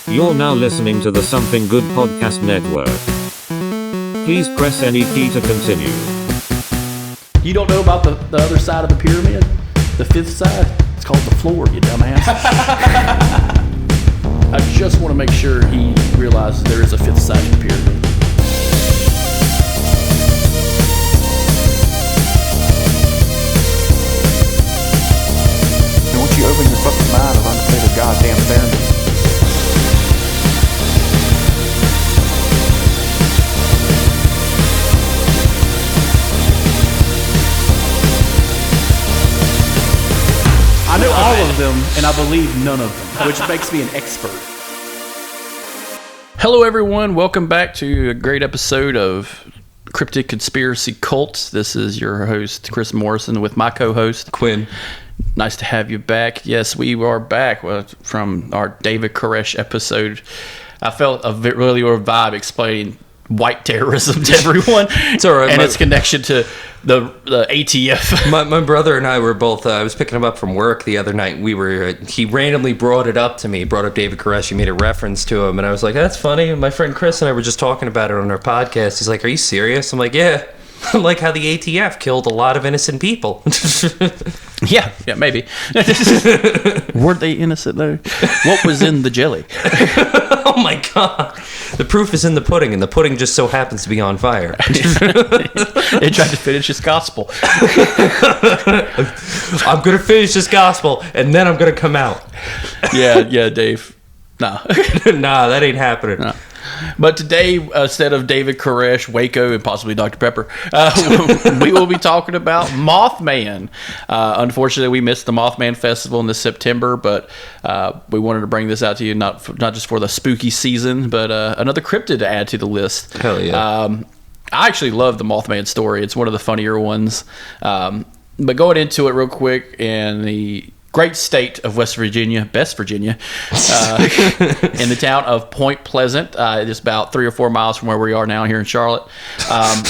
You're now listening to the Something Good Podcast Network. Please press any key to continue. You don't know about the other side of the pyramid? The fifth side? It's called the floor, you dumbass. I just want to make sure he realizes there is a fifth side to the pyramid. And once you open your fucking mind of undefeated goddamn fairness. I know all of them, and I believe none of them, which makes me an expert. Hello, everyone. Welcome back to a great episode of Cryptid Conspiracy Cults. This is your host, Chris Morrison, with my co-host, Quinn. Nice to have you back. Yes, we are back from our David Karesh episode. I felt a really vibe explaining white terrorism to everyone. It's all right. And its connection to the ATF. My brother and I were both, I was picking him up from work the other night. He randomly brought it up to me, brought up David Karesh. He made a reference to him. And I was like, that's funny. My friend Chris and I were just talking about it on our podcast. He's like, are you serious? I'm like, yeah. Like how the ATF killed a lot of innocent people. Yeah, maybe. Weren't they innocent, though? What was in the jelly? Oh, my God. The proof is in the pudding, and the pudding just so happens to be on fire. They tried to finish his gospel. I'm going to finish this gospel, and then I'm going to come out. Yeah, Dave. Nah. Nah, that ain't happening. No. But today, instead of David Karesh, Waco, and possibly Dr. Pepper, we will be talking about Mothman. Unfortunately, we missed the Mothman Festival in this September, but we wanted to bring this out to you, not just for the spooky season, but another cryptid to add to the list. Hell yeah. I actually love the Mothman story. It's one of the funnier ones. But going into it real quick, in the great state of West Virginia, in the town of Point Pleasant. It's about 3 or 4 miles from where we are now here in Charlotte. I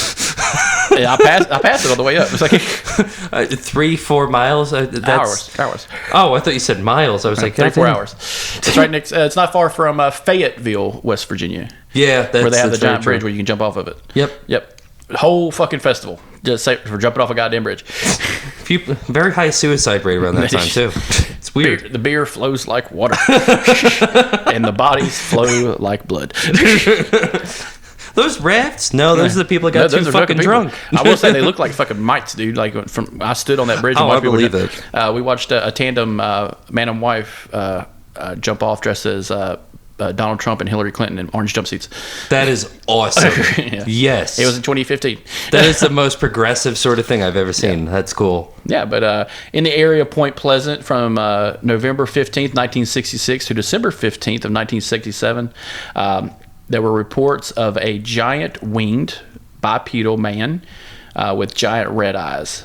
passed it on the way up. It's like 3-4 miles. That's hours. Oh, I thought you said miles. I was like 3-4 hours. It's right next. It's not far from Fayetteville, West Virginia. Yeah, that's where they have the giant true. bridge where you can jump off of it. Yep. Whole fucking festival just for jumping off a goddamn bridge. Very high suicide rate around that time too. It's weird. The beer flows like water, and the bodies flow like blood. Those rafts? No, those are the people that got too fucking drunk. I will say they look like fucking mites, dude. Like I stood on that bridge. And I believe it. We watched a tandem man and wife jump off dressed as Donald Trump and Hillary Clinton in orange jumpsuits. That is awesome. Yeah. Yes. It was in 2015. That is the most progressive sort of thing I've ever seen. Yeah. That's cool. Yeah, but in the area of Point Pleasant from November 15th, 1966 to December 15th of 1967, there were reports of a giant winged bipedal man with giant red eyes.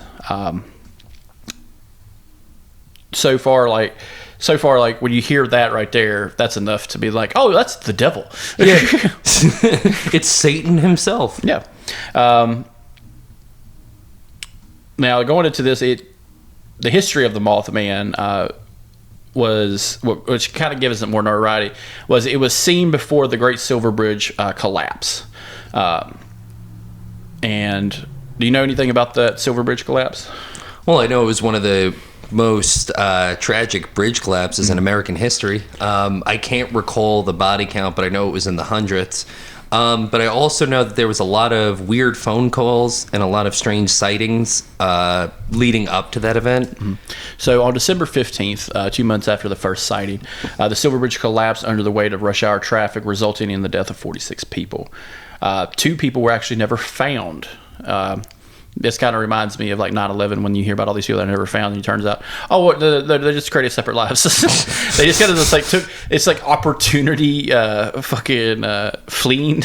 So far, when you hear that right there, that's enough to be like, oh, that's the devil. Yeah. It's Satan himself. Yeah. Now, going into this, the history of the Mothman which kind of gives it more notoriety, it was seen before the Great Silver Bridge collapse. And do you know anything about that Silver Bridge collapse? Well, I know it was one of the most tragic bridge collapses in American history. I can't recall the body count, but I know it was in the hundreds. But I also know that there was a lot of weird phone calls and a lot of strange sightings leading up to that event. Mm-hmm. So on December 15th, 2 months after the first sighting, the Silver Bridge collapsed under the weight of rush hour traffic, resulting in the death of 46 people. 2 people were actually never found. This kind of reminds me of like 9/11 when you hear about all these people that are never found, and it turns out, they just created separate lives. They just kind of just like it's like opportunity fleeing,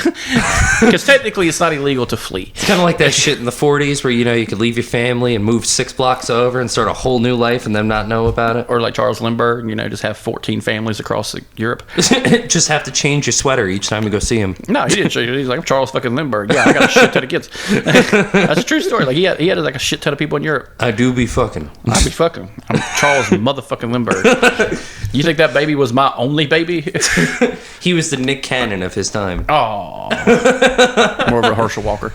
because technically it's not illegal to flee. It's kind of like that shit in the 40s where you could leave your family and move 6 blocks over and start a whole new life and them not know about it. Or like Charles Lindbergh, just have 14 families across Europe. Just have to change your sweater each time you go see him. No, he didn't. He's like, I'm Charles fucking Lindbergh. Yeah, I got a shit ton of kids. That's a true story. story. Like he had like a shit ton of people in Europe. I do be fucking. I'd be fucking. I'm Charles motherfucking Lindbergh. You think that baby was my only baby? He was the Nick Cannon of his time. Oh, more of a Herschel Walker.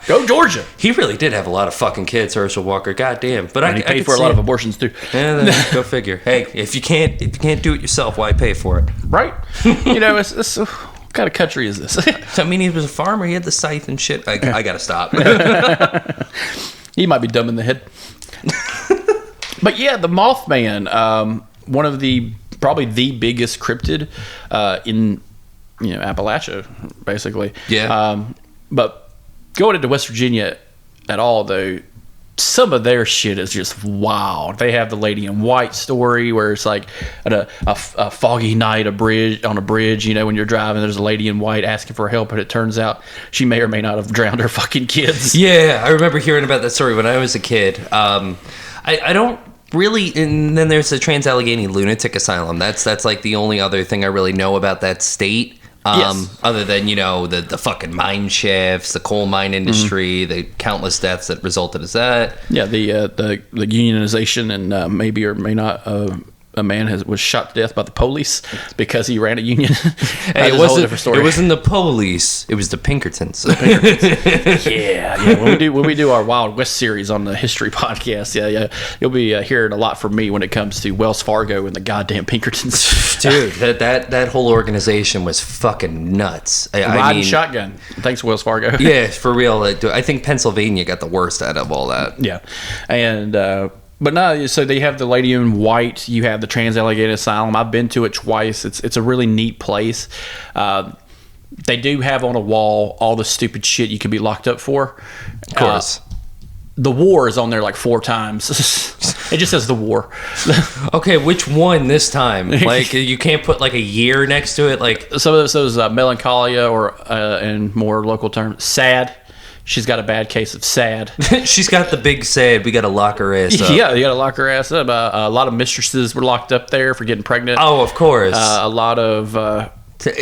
Go Georgia. He really did have a lot of fucking kids, Herschel Walker. Goddamn. But And he paid for a lot of abortions too. Yeah, go figure. Hey, if you can't do it yourself, why pay for it? Right? You know, it's what kind of country is this? I mean, he was a farmer. He had the scythe and shit. I gotta stop. He might be dumb in the head. But yeah, the Mothman, one of probably the biggest cryptid in Appalachia, basically. Yeah. But going into West Virginia at all, though, some of their shit is just wild. They have the Lady in White story where it's like a foggy night, on a bridge, when you're driving, there's a lady in white asking for help, but it turns out she may or may not have drowned her fucking kids. Yeah, I remember hearing about that story when I was a kid. I don't really, and then there's the Trans-Allegheny Lunatic Asylum. That's like the only other thing I really know about that state. Yes. Other than, the fucking mine shafts, the coal mine industry, the countless deaths that resulted as that. Yeah, the unionization and maybe or may not a man was shot to death by the police because he ran a union. Hey, it wasn't a different story. It wasn't the police. It was the Pinkertons. Yeah. When we do our Wild West series on the history podcast, yeah, you'll be hearing a lot from me when it comes to Wells Fargo and the goddamn Pinkertons. Dude, that whole organization was fucking nuts. I mean, shotgun. Thanks, Wells Fargo. Yeah, for real. I think Pennsylvania got the worst out of all that. Yeah, and. But no, so they have the Lady in White. You have the Trans-Allegheny Asylum. I've been to it twice. It's a really neat place. They do have on a wall all the stupid shit you could be locked up for. Of course. The war is on there like 4 times. It just says the war. Okay, which one this time? Like, you can't put like a year next to it? Like, some of those melancholia, or in more local terms, sad. She's got a bad case of sad. She's got the big sad. We got to lock her ass up. Yeah, you got to lock her ass up. A lot of mistresses were locked up there for getting pregnant. Oh, of course. A lot of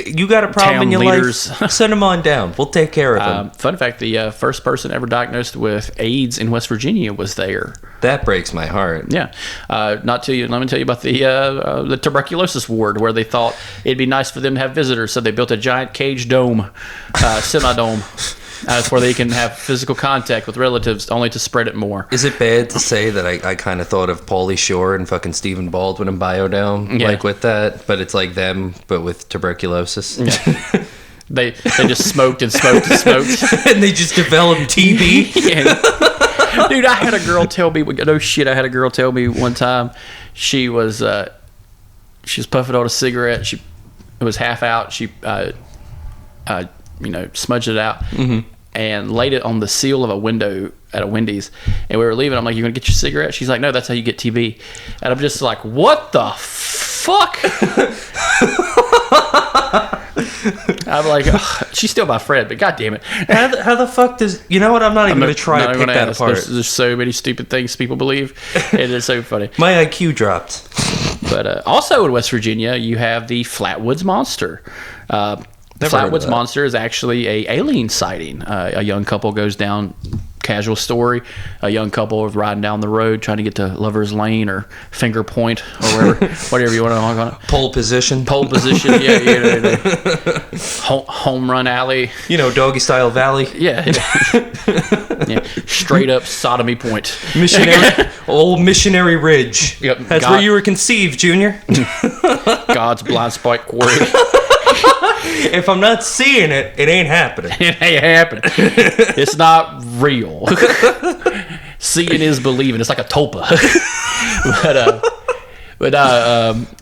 you got a problem in your leaders. life? Send them on down. We'll take care of them. Fun fact: the first person ever diagnosed with AIDS in West Virginia was there. That breaks my heart. Yeah. Let me tell you about the tuberculosis ward, where they thought it'd be nice for them to have visitors, so they built a giant cage dome, semi-dome. That's where they can have physical contact with relatives, only to spread it more. Is it bad to say that I kind of thought of Pauly Shore and fucking Stephen Baldwin and Biodome, like with that, but it's like them, but with tuberculosis? Yeah. They just smoked and smoked and smoked. And they just developed TB? Yeah. Dude, I had a girl tell me, no shit, I had a girl tell me one time she was puffing on a cigarette. It was half out. She smudged it out and laid it on the seal of a window at a Wendy's. And we were leaving. I'm like, "You gonna get your cigarette?" She's like, "No, that's how you get TB." And I'm just like, "What the fuck?" I'm like, she's still my friend, but god damn it. How the fuck does... You know what? I'm not even going to try to pick that apart. There's so many stupid things people believe. It is so funny. My IQ dropped. But also in West Virginia, you have the Flatwoods Monster. Flatwoods Monster is actually a alien sighting. A young couple goes down, casual story, a young couple is riding down the road trying to get to Lover's Lane or Finger Point or whatever you want to call it. Pole position, yeah. Home run alley. Doggy style valley. Yeah. Yeah. Straight up sodomy point. Old Missionary Ridge. Yep. That's where you were conceived, Junior. God's blind spot quarry. If I'm not seeing it, it ain't happening. It ain't happening. It's not real. Seeing is believing. It's like a tulpa. but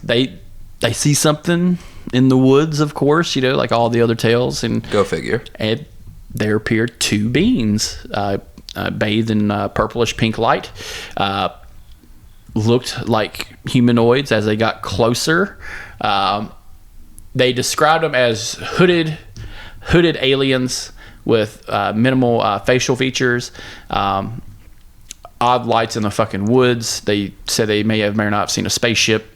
they see something in the woods, of course, like all the other tales. And go figure. And there appeared 2 beings bathed in purplish pink light. Looked like humanoids as they got closer. They described them as hooded aliens with minimal facial features, odd lights in the fucking woods. They said they may or not have seen a spaceship.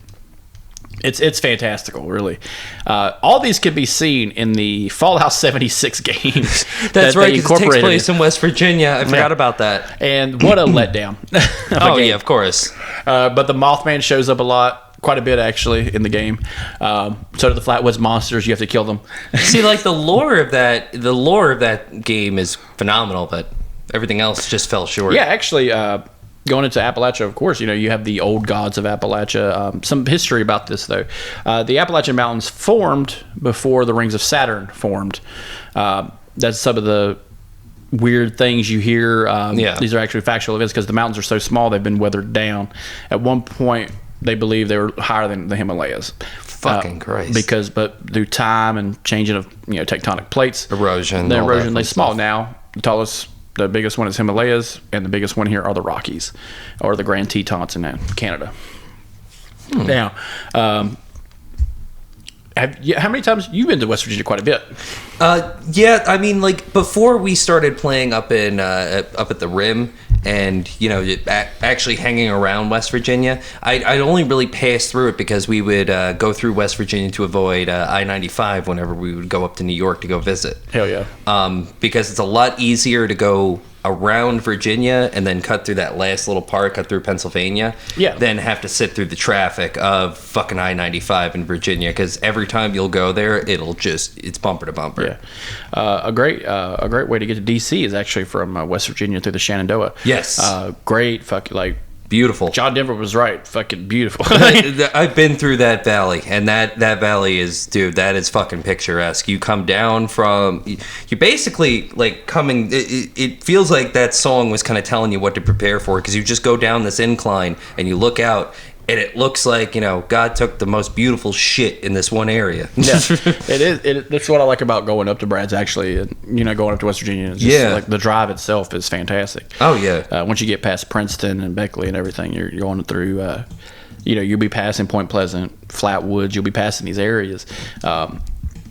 It's fantastical, really. All these can be seen in the Fallout 76 games. That's right, because it takes place in West Virginia. I forgot about that. And what a letdown. Yeah, of course. But the Mothman shows up a lot, quite a bit actually, in the game. So do the Flatwoods monsters. You have to kill them. See, like the lore of that game is phenomenal, but everything else just fell short. Yeah, actually. Going into Appalachia, of course, you have the old gods of Appalachia. Some history about this, though. The Appalachian Mountains formed before the rings of Saturn formed. That's some of the weird things you hear. These are actually factual events because the mountains are so small, they've been weathered down. At one point, they believe they were higher than the Himalayas. Fucking Christ. But through time and changing of tectonic plates, erosion, they're small now. The biggest one is Himalayas, and the biggest one here are the Rockies, or the Grand Tetons in Canada. Now, how many times you've been to West Virginia? Quite a bit. Yeah, I mean, like before we started playing up at the Rim, and actually hanging around West Virginia, I'd only really pass through it because we would go through West Virginia to avoid I-95 whenever we would go up to New York to go visit. Hell yeah. Because it's a lot easier to go around Virginia and then cut through that last little part, cut through Pennsylvania, than have to sit through the traffic of fucking I-95 in Virginia, because every time you'll go there, it's bumper to bumper. Yeah. A great way to get to DC is actually from West Virginia through the Shenandoah. Yes. Great fucking beautiful. John Denver was right. Fucking beautiful. I've been through that valley, and that valley is, dude, that is fucking picturesque. You come down from, you basically coming. It feels like that song was kind of telling you what to prepare for, because you just go down this incline and you look out. And it looks like, God took the most beautiful shit in this one area. Yeah, it is. That's what I like about going up to Brad's, actually. And, going up to West Virginia. It's just, the drive itself is fantastic. Oh, yeah. Once you get past Princeton and Beckley and everything, you're going through, you'll be passing Point Pleasant, Flatwoods. You'll be passing these areas.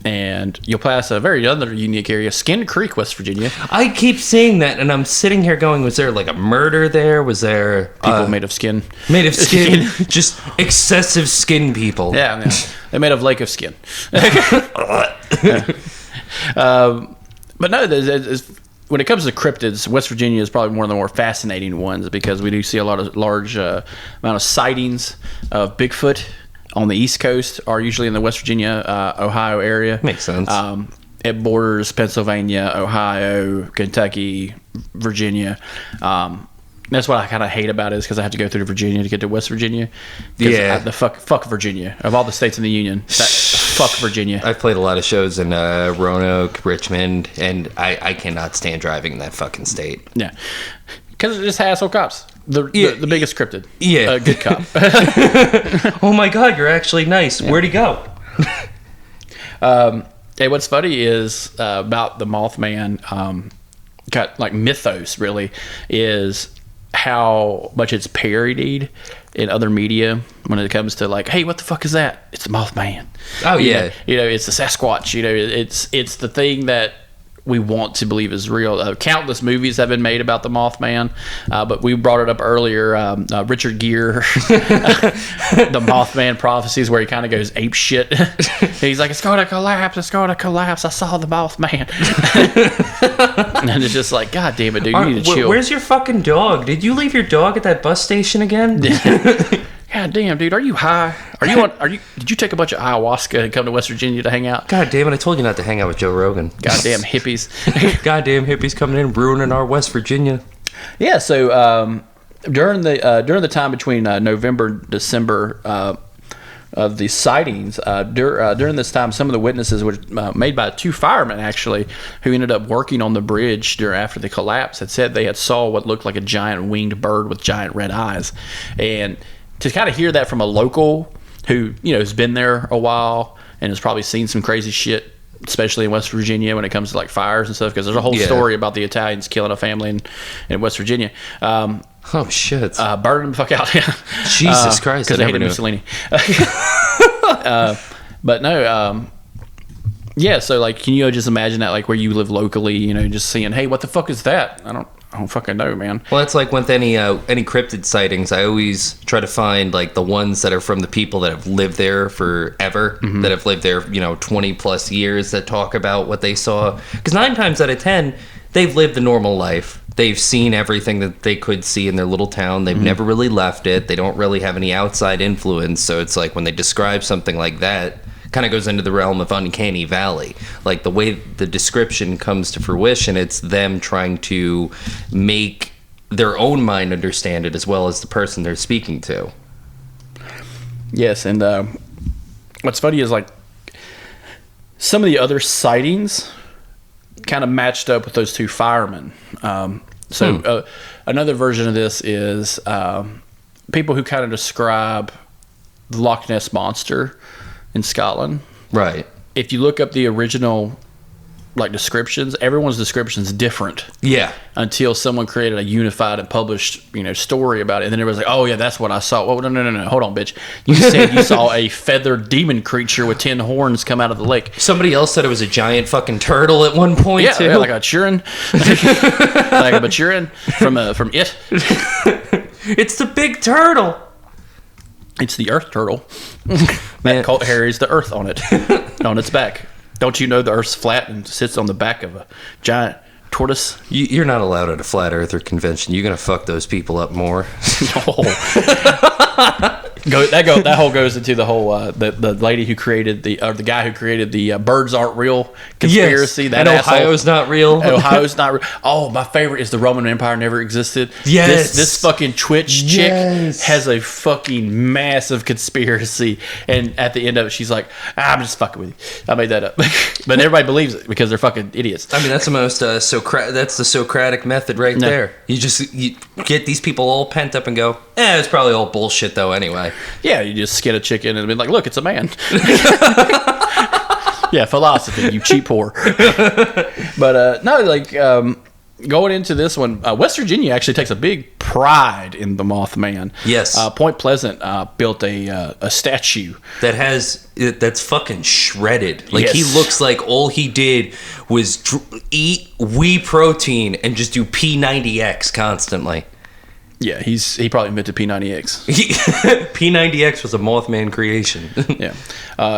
And you'll pass a very other unique area, Skin Creek, West Virginia. I keep seeing that, and I'm sitting here going, was there a murder there? Was there people made of skin? Made of skin, just excessive skin people. Yeah, they're made of lake of skin. But no, when it comes to cryptids, West Virginia is probably one of the more fascinating ones, because we do see a lot of large amount of sightings of Bigfoot. On the East Coast are usually in the West Virginia, Ohio area. Makes sense. It borders Pennsylvania, Ohio, Kentucky, Virginia. That's what I kind of hate about it, is because I have to go through Virginia to get to West Virginia. Yeah. Fuck Virginia. Of all the states in the Union, fuck Virginia. I've played a lot of shows in Roanoke, Richmond, and I cannot stand driving in that fucking state. Yeah. Because it just hassle cops. The biggest cryptid. Yeah. Good cop. Oh my God, you're actually nice. Yeah. Where'd he go? Hey, what's funny is about the Mothman, got mythos really, is how much it's parodied in other media when it comes to hey, what the fuck is that? It's the Mothman. Oh yeah. It's the Sasquatch. It's the thing that we want to believe is real. Countless movies have been made about the Mothman, but we brought it up earlier. Richard Gere, the Mothman prophecies, where he kind of goes ape shit. He's like, it's going to collapse. It's going to collapse. I saw the Mothman. And it's just like, God damn it, dude, you need to chill. Where's your fucking dog? Did you leave your dog at that bus station again? God damn, dude, are you high? Did you take a bunch of ayahuasca and come to West Virginia to hang out? God damn it, I told you not to hang out with Joe Rogan. Goddamn hippies. Goddamn hippies coming in, ruining our West Virginia. Yeah, so during the time between November and December of the sightings, during this time, some of the witnesses were made by two firemen, actually, who ended up working on the bridge after the collapse, had said they had saw what looked like a giant winged bird with giant red eyes. And to kind of hear that from a local who has been there a while and has probably seen some crazy shit, especially in West Virginia when it comes to fires and stuff, because there's a whole story about the Italians killing a family in West Virginia. Oh shit! Burning them the fuck out. Jesus Christ! Because they hated Mussolini. But no. Yeah, so can you just imagine that where you live locally, just seeing, hey, what the fuck is that? I don't fucking know, man. Well, it's like with any cryptid sightings, I always try to find like the ones that are from the people that have lived there forever, that have lived there, 20 plus years, that talk about what they saw. Because 9 times out of 10, they've lived a normal life. They've seen everything that they could see in their little town. They've never really left it. They don't really have any outside influence. So it's like when they describe something like that, kind of goes into the realm of uncanny valley. Like the way the description comes to fruition, it's them trying to make their own mind understand it as well as the person they're speaking to. Yes, and what's funny is like some of the other sightings kind of matched up with those 2 firemen. Another version of this is people who kind of describe the Loch Ness Monster in Scotland. Right. If you look up the original like descriptions, everyone's description's different. Yeah. Until someone created a unified and published, story about it, and then everybody's like, "Oh yeah, that's what I saw." Well, no, hold on, bitch. You said you saw a feathered demon creature with 10 horns come out of the lake. Somebody else said it was a giant fucking turtle at one point too. Yeah, like a Turin, like a Turin from It. It's the big turtle. It's the Earth turtle. That carries the Earth on it, on its back. Don't you know the Earth's flat and sits on the back of a giant tortoise? You're not allowed at a flat earther convention. You're gonna fuck those people up more. That whole goes into the whole the lady who created the guy who created the birds aren't real conspiracy. Yes. That and Ohio's not real. Ohio's not real. Oh, my favorite is the Roman Empire never existed. Yes. This fucking Twitch chick has a fucking massive conspiracy, and at the end of it, she's like, "I'm just fucking with you. I made that up," but everybody believes it because they're fucking idiots. I mean, that's the most that's the Socratic method right there. You get these people all pent up and go, it's probably all bullshit though anyway. Yeah, you just skin a chicken and be like, look, it's a man. Yeah, philosophy, you cheap whore. But no, like going into this one, West Virginia actually takes a big pride in the Mothman. Yes. Point Pleasant built a statue that's fucking shredded. Like, yes. He looks like all he did was eat whey protein and just do P90X constantly. Yeah, he probably invented P90X. P90X was a Mothman creation. Yeah.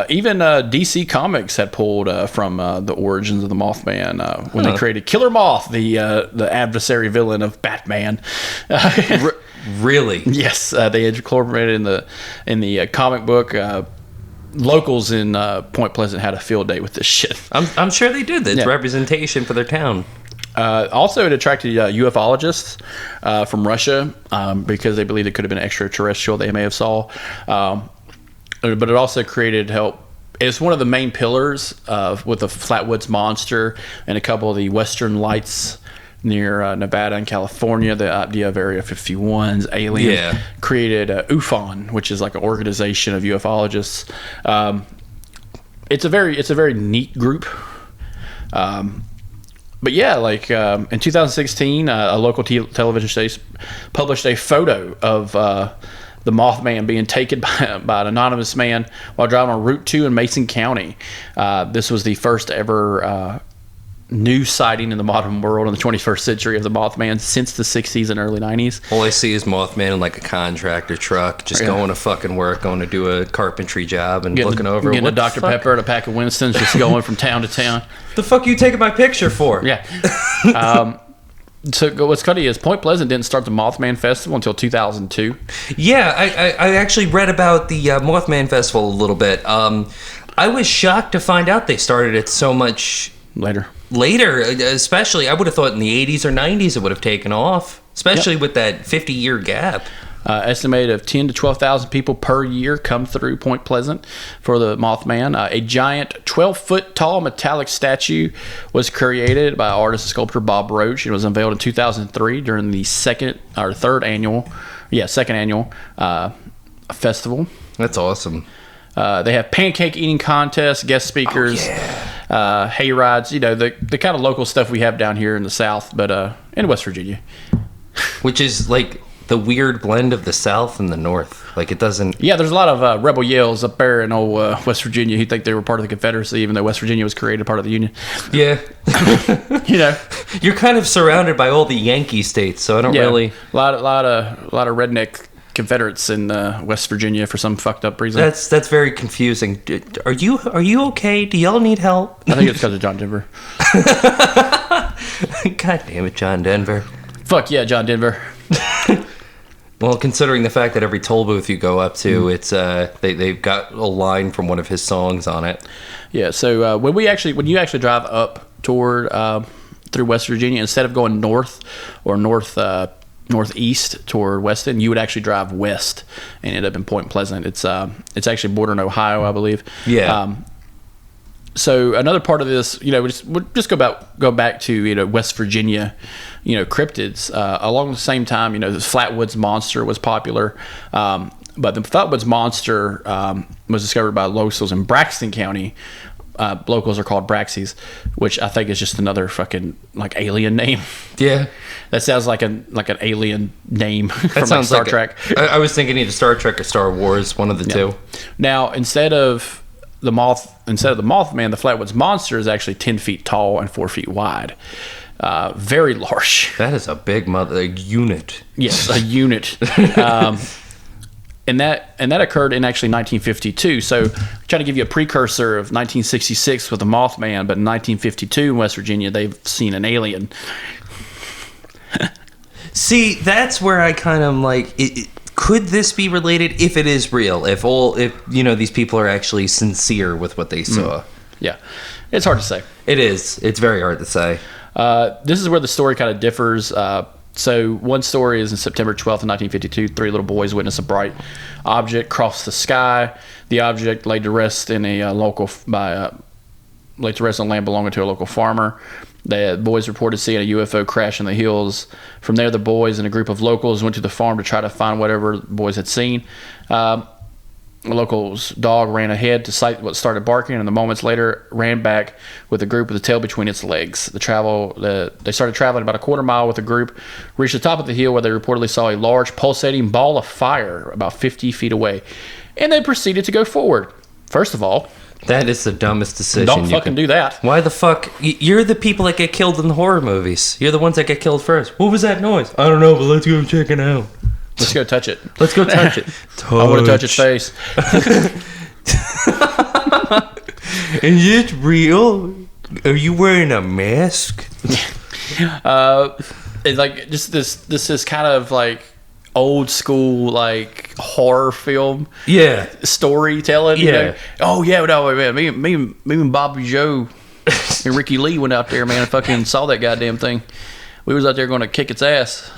Even DC Comics had pulled from the origins of the Mothman when they created Killer Moth, the adversary villain of Batman. Really? Yes, they had incorporated in the comic book. Locals in Point Pleasant had a field day with this shit. I'm sure they did. It's representation for their town. Also, it attracted ufologists from Russia because they believed it could have been extraterrestrial they may have saw. But it also created help. It's one of the main pillars with the Flatwoods Monster and a couple of the Western Lights near Nevada and California. The idea of Area 51's alien created UFON, which is like an organization of ufologists. It's a very neat group. But yeah, like in 2016, a local television station published a photo of the Mothman being taken by an anonymous man while driving on Route 2 in Mason County. This was the first ever new sighting in the modern world in the 21st century of the Mothman since the 60s and early 90s. All I see is Mothman in like a contractor truck, just going to fucking work, going to do a carpentry job and looking over. Getting a Dr. Pepper and a pack of Winston's, just going from town to town. The fuck you taking my picture for? Yeah. So what's funny is Point Pleasant didn't start the Mothman Festival until 2002. Yeah, I actually read about the Mothman Festival a little bit. I was shocked to find out they started it so much later, especially I would have thought in the 80s or 90s it would have taken off, especially with that 50-year gap. Estimated of 10 to 12,000 people per year come through Point Pleasant for the Mothman. A giant 12-foot tall metallic statue was created by artist and sculptor Bob Roach. It was unveiled in 2003 during the second annual festival. That's awesome. They have pancake eating contests, guest speakers, hay rides, the kind of local stuff we have down here in the South, but in West Virginia. Which is like the weird blend of the South and the North. Like, it doesn't... Yeah, there's a lot of rebel yells up there in old West Virginia who think they were part of the Confederacy, even though West Virginia was created part of the Union. Yeah. You know, You're kind of surrounded by all the Yankee states, so I don't really... a lot of redneck Confederates in West Virginia for some fucked up reason. That's very confusing. Are you okay? Do y'all need help? I think it's because of John Denver. God damn it, John Denver. Fuck yeah, John Denver. Well, considering the fact that every toll booth you go up to, it's they've got a line from one of his songs on it. Yeah. So when you actually drive up toward through West Virginia, instead of going north or northeast toward Weston, you would actually drive west and end up in Point Pleasant. It's actually bordering Ohio, I believe. Yeah. So another part of this, we'll just go back to West Virginia, cryptids. Along the same time, the Flatwoods Monster was popular, but the Flatwoods Monster was discovered by locals in Braxton County. Locals are called Braxies, which I think is just another fucking alien name. Yeah, that sounds like an alien name from sounds Star like Trek. I was thinking either Star Trek or Star Wars, one of the two. Now, instead of the Mothman, the Flatwoods Monster is actually 10 feet tall and 4 feet wide. Very large. That is a big unit. Yes, a unit. And that occurred in actually 1952. So I'm trying to give you a precursor of 1966 with the Mothman, but in 1952 in West Virginia, they've seen an alien. See, that's where I kind of like could this be related if it is real? If these people are actually sincere with what they saw? Yeah, it's hard to say. It is. It's very hard to say. This is where the story kind of differs. So one story is in September 12th, 1952. 3 little boys witness a bright object cross the sky. The object laid to rest in a laid to rest on land belonging to a local farmer. The boys reported seeing a UFO crash in the hills. From there, the boys and a group of locals went to the farm to try to find whatever the boys had seen. The local's dog ran ahead to sight what started barking, and moments later ran back with the group with the tail between its legs. They started traveling about a quarter mile with the group, reached the top of the hill where they reportedly saw a large pulsating ball of fire about 50 feet away, and they proceeded to go forward. First of all, that is the dumbest decision. Don't fucking do that. Why the fuck? You're the people that get killed in the horror movies. You're the ones that get killed first. What was that noise? I don't know, but let's go check it out. Let's go touch it. Let's go touch it. I want to touch its face. Is it real? Are you wearing a mask? It's like just this is kind of like old school horror film. Yeah. Storytelling. Yeah. Oh yeah, no man. Me and Bobby Joe and Ricky Lee went out there, man, and fucking saw that goddamn thing. We was out there going to kick its ass.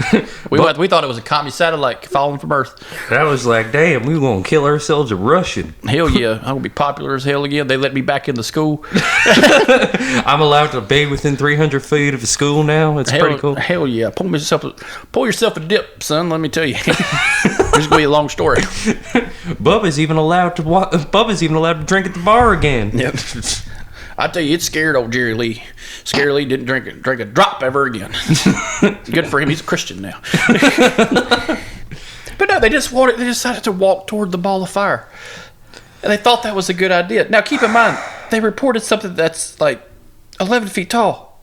We thought it was a commie satellite falling from Earth. I was like, damn, we gonna kill ourselves a Russian. Hell yeah, I'm gonna be popular as hell again. They let me back into school. I'm allowed to be within 300 feet of a school now. It's pretty cool. Hell yeah, pull yourself a dip, son. Let me tell you. This is gonna be a long story. Bubba's even allowed to drink at the bar again. Yep. I tell you, it scared old Jerry Lee. Scary Lee didn't drink a drop ever again. Good for him. He's a Christian now. But no, they decided to walk toward the ball of fire, and they thought that was a good idea. Now, keep in mind, they reported something that's 11 feet tall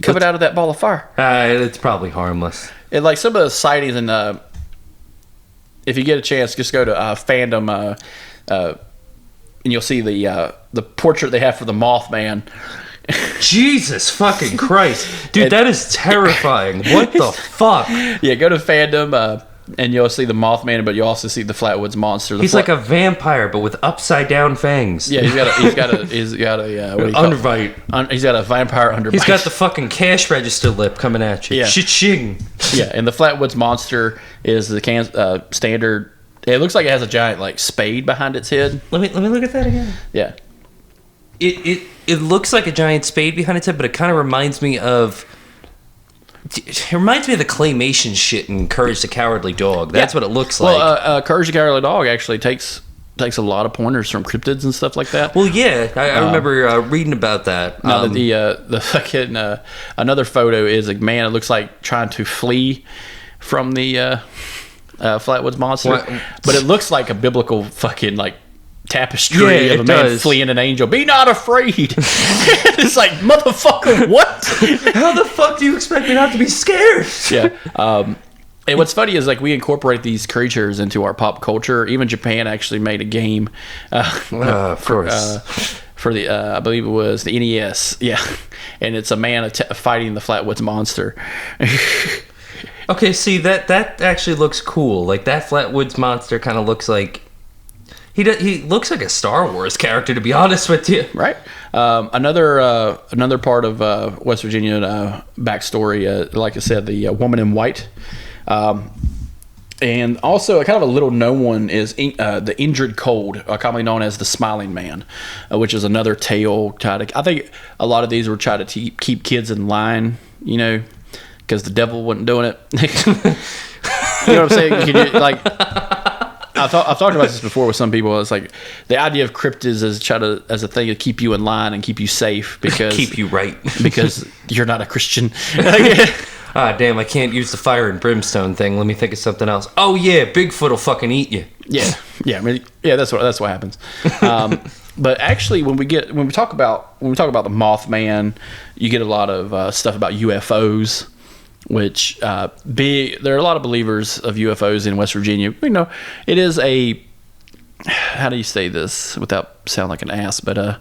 coming out of that ball of fire. It's probably harmless. And some of the sightings, and if you get a chance, just go to Fandom. And you'll see the portrait they have for the Mothman. Jesus fucking Christ. Dude, that is terrifying. What the fuck? Yeah, go to Fandom, and you'll see the Mothman, but you also see the Flatwoods Monster. He's like a vampire, but with upside down fangs. Yeah, he's got a what do you call it? Underbite. He's got a vampire underbite. He's got the fucking cash register lip coming at you. Yeah. Shit-ching. Yeah, and the Flatwoods Monster is the standard. It looks like it has a giant spade behind its head. Let me look at that again. Yeah. It looks like a giant spade behind its head, but it kind of reminds me of the claymation shit in Courage the Cowardly Dog. That's what it looks like. Well, Courage the Cowardly Dog actually takes a lot of pointers from cryptids and stuff like that. Well, yeah, I remember reading about that. Now the fucking another photo is a man that looks like trying to flee from the Flatwoods Monster. What? But it looks like a biblical fucking like tapestry Yeah, of a it man does. fleeing an angel. Be not afraid. It's like, motherfucker, what? How the fuck do you expect me not to be scared? Yeah. And what's funny is like we incorporate these creatures into our pop culture. Even Japan actually made a game Of course. for the I believe it was the NES. Yeah, and it's a man fighting the Flatwoods Monster. Okay, see that actually looks cool. Like that Flatwoods Monster kind of looks like he looks like a Star Wars character, to be honest with you. Right. Another part of West Virginia backstory, like I said, the woman in white. And also, a kind of a little known one is the Injured Cold, commonly known as the Smiling Man, which is another tale. I think a lot of these were trying to keep kids in line, you know, because the devil wasn't doing it. You know what I'm saying? I've talked about this before with some people. It's like the idea of cryptids is as a thing to keep you in line and keep you safe because Keep you right. because you're not a Christian. Ah, damn, I can't use the fire and brimstone thing. Let me think of something else. Oh, yeah, Bigfoot will fucking eat you. Yeah. I mean, yeah, that's what happens. But actually, when we talk about the Mothman, you get a lot of stuff about UFOs, which there are a lot of believers of UFOs in West Virginia. You know, it is how do you say this without sounding like an ass? But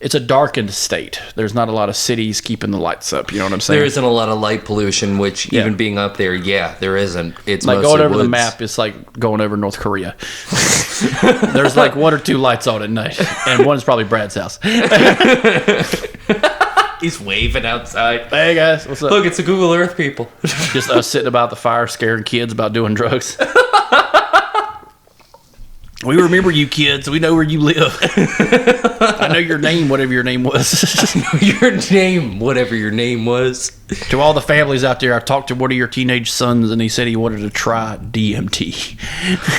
it's a darkened state. There's not a lot of cities keeping the lights up. You know what I'm saying? There isn't a lot of light pollution, which even being up there, there isn't. It's like mostly going over woods. the map. It's like going over North Korea. There's like one or two lights on at night, and one's probably Brad's house. He's waving outside. Hey guys, what's up? Look, it's the Google Earth people. Just us sitting about the fire, scaring kids about doing drugs. We remember you kids. We know where you live. I know your name, whatever your name was. Your name, whatever your name was. To all the families out there, I talked to one of your teenage sons, and he said he wanted to try DMT.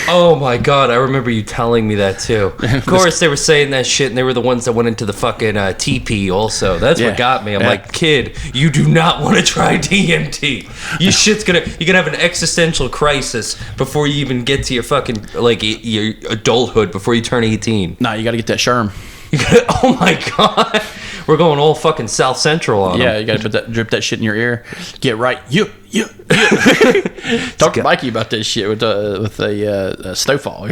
Oh my god, I remember you telling me that too. Of course, they were saying that shit, and they were the ones that went into the fucking TP also. That's what got me. I'm like, kid, you do not want to try DMT. You're gonna have an existential crisis before you even get to your fucking, like, your adulthood, before you turn 18. Nah, you got to get that Sherm. Oh my god. We're going all fucking South Central on them. You got to drip that shit in your ear. Get right. Talk to Mikey about this shit with the snowfall.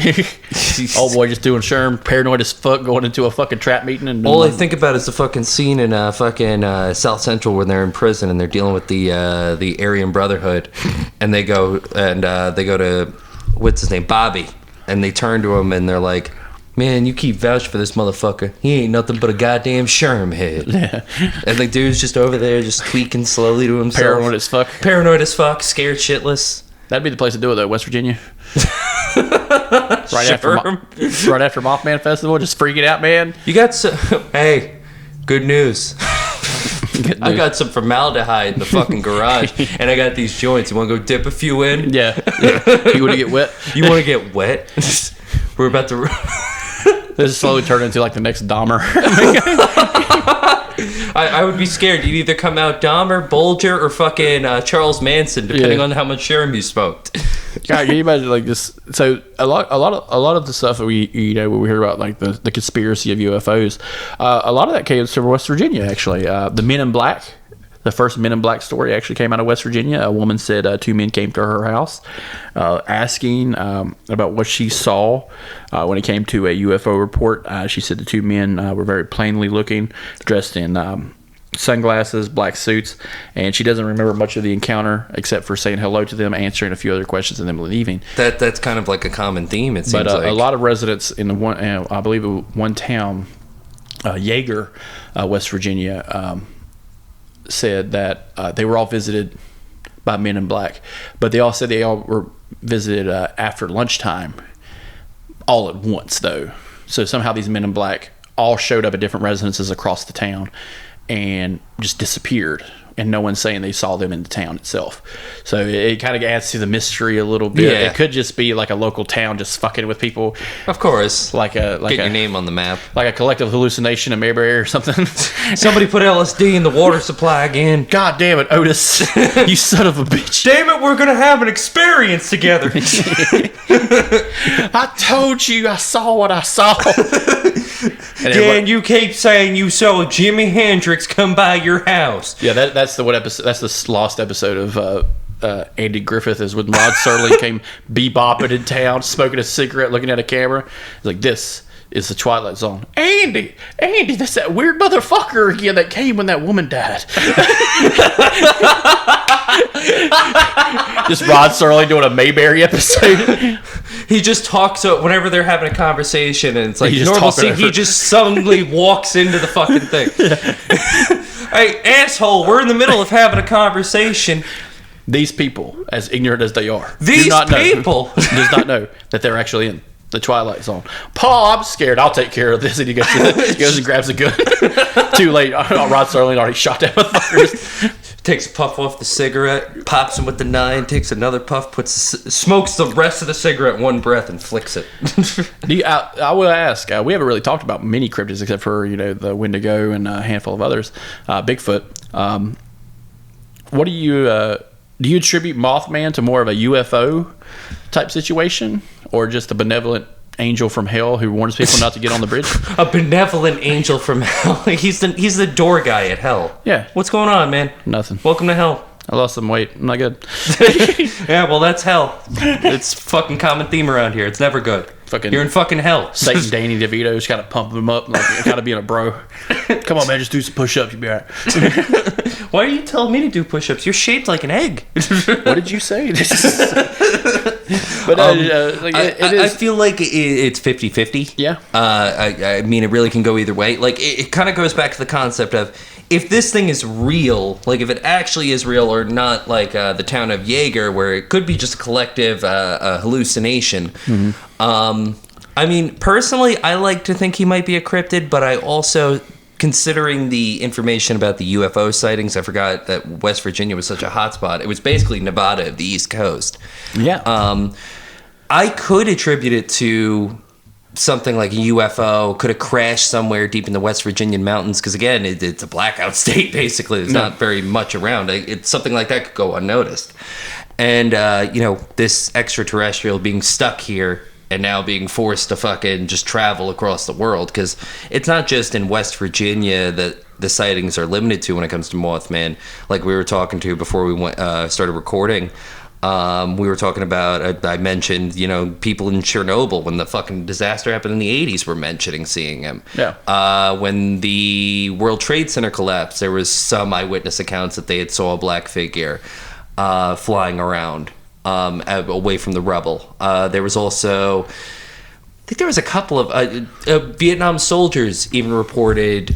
Old boy just doing Sherm, paranoid as fuck, going into a fucking trap meeting. And all I think about is the fucking scene in fucking South Central when they're in prison and they're dealing with the Aryan Brotherhood, and they go to what's his name, Bobby, and they turn to him and they're like, man, you keep vouching for this motherfucker. He ain't nothing but a goddamn Sherm head. Yeah. And the dude's just over there, just tweaking slowly to himself. Paranoid as fuck. Scared shitless. That'd be the place to do it, though, West Virginia. right after Mothman Festival, just freaking out, man. You got some... Hey, good news. I got some formaldehyde in the fucking garage, and I got these joints. You want to go dip a few in? Yeah. You want to get wet? You want to get wet? We're about to... This is slowly turning into like the next Dahmer. I would be scared. You'd either come out Dahmer, Bolger, or fucking Charles Manson, depending on how much Sherm you smoked. God, can you imagine like this? So a lot of the stuff that we when we hear about like the conspiracy of UFOs, a lot of that came from West Virginia actually. The Men in Black. The first Men in Black story actually came out of West Virginia. A woman said two men came to her house asking about what she saw when it came to a UFO report. She said the two men were very plainly looking, dressed in sunglasses, black suits, and she doesn't remember much of the encounter except for saying hello to them, answering a few other questions, and then leaving. That's kind of like a common theme, it seems like. A lot of residents in I believe one town, Yeager, West Virginia, said that they were all visited by Men in Black, but they all said they all were visited after lunchtime, all at once though. So somehow these Men in Black all showed up at different residences across the town and just disappeared and no one's saying they saw them in the town itself. So it kind of adds to the mystery a little bit. Yeah. It could just be like a local town just fucking with people. Of course. Like Get your name on the map. Like a collective hallucination of Mayberry or something. Somebody put LSD in the water supply again. God damn it, Otis. You son of a bitch. Damn it, we're gonna have an experience together. I told you I saw what I saw. Dan, you keep saying you saw Jimi Hendrix come by your house. Yeah, that's the what episode. That's the lost episode of Andy Griffith, is when Rod Serling came bebopping in town, smoking a cigarette, looking at a camera. He's like, "This is the Twilight Zone." Andy, that's that weird motherfucker again that came when that woman died. Just Rod Serling doing a Mayberry episode. He just talks whenever they're having a conversation, and it's like He's just normal talking scene. He over- just suddenly walks into the fucking thing. Hey, asshole! We're in the middle of having a conversation. These people, as ignorant as they are, These do not people does not know that they're actually in the Twilight Zone. Paul, I'm scared. I'll take care of this. And he goes and grabs a gun. Too late. Rod Serling already shot that motherfucker. takes a puff off the cigarette, pops him with the 9, takes another puff, smokes the rest of the cigarette in one breath, and flicks it. I will ask. We haven't really talked about many cryptids except for the Wendigo and a handful of others. Bigfoot. What do you attribute Mothman to more of a UFO type situation, or just a benevolent angel from hell who warns people not to get on the bridge? A benevolent angel from hell. He's the door guy at hell. Yeah. What's going on, man? Nothing. Welcome to hell. I lost some weight. I'm not good. Yeah, well, that's hell. It's fucking common theme around here. It's never good. You're in fucking hell. Satan Danny DeVito's kind of pumping him up like kind of being a bro. Come on, man, just do some push-ups. You'll be all right. Why are you telling me to do push-ups? You're shaped like an egg. What did you say? But I feel like it's 50-50. Yeah. I mean, it really can go either way. Like, it kind of goes back to the concept of, if this thing is real, like if it actually is real, or not like the town of Jaeger, where it could be just a collective hallucination. Mm-hmm. I mean, personally, I like to think he might be a cryptid, but I also, considering the information about the UFO sightings, I forgot that West Virginia was such a hotspot. It was basically Nevada of the East Coast. Yeah. I could attribute it to something like a UFO, could have crashed somewhere deep in the West Virginian mountains, because again, it's a blackout state, basically. There's not very much around. It's something like that could go unnoticed. And, this extraterrestrial being stuck here and now being forced to fucking just travel across the world, because it's not just in West Virginia that the sightings are limited to when it comes to Mothman. Like we were talking to before we started recording, we were talking about, I mentioned, people in Chernobyl when the fucking disaster happened in the 80s were mentioning seeing him. Yeah. When the World Trade Center collapsed, there was some eyewitness accounts that they had saw a black figure flying around away from the rubble. There was also, I think there was a couple of Vietnam soldiers even reported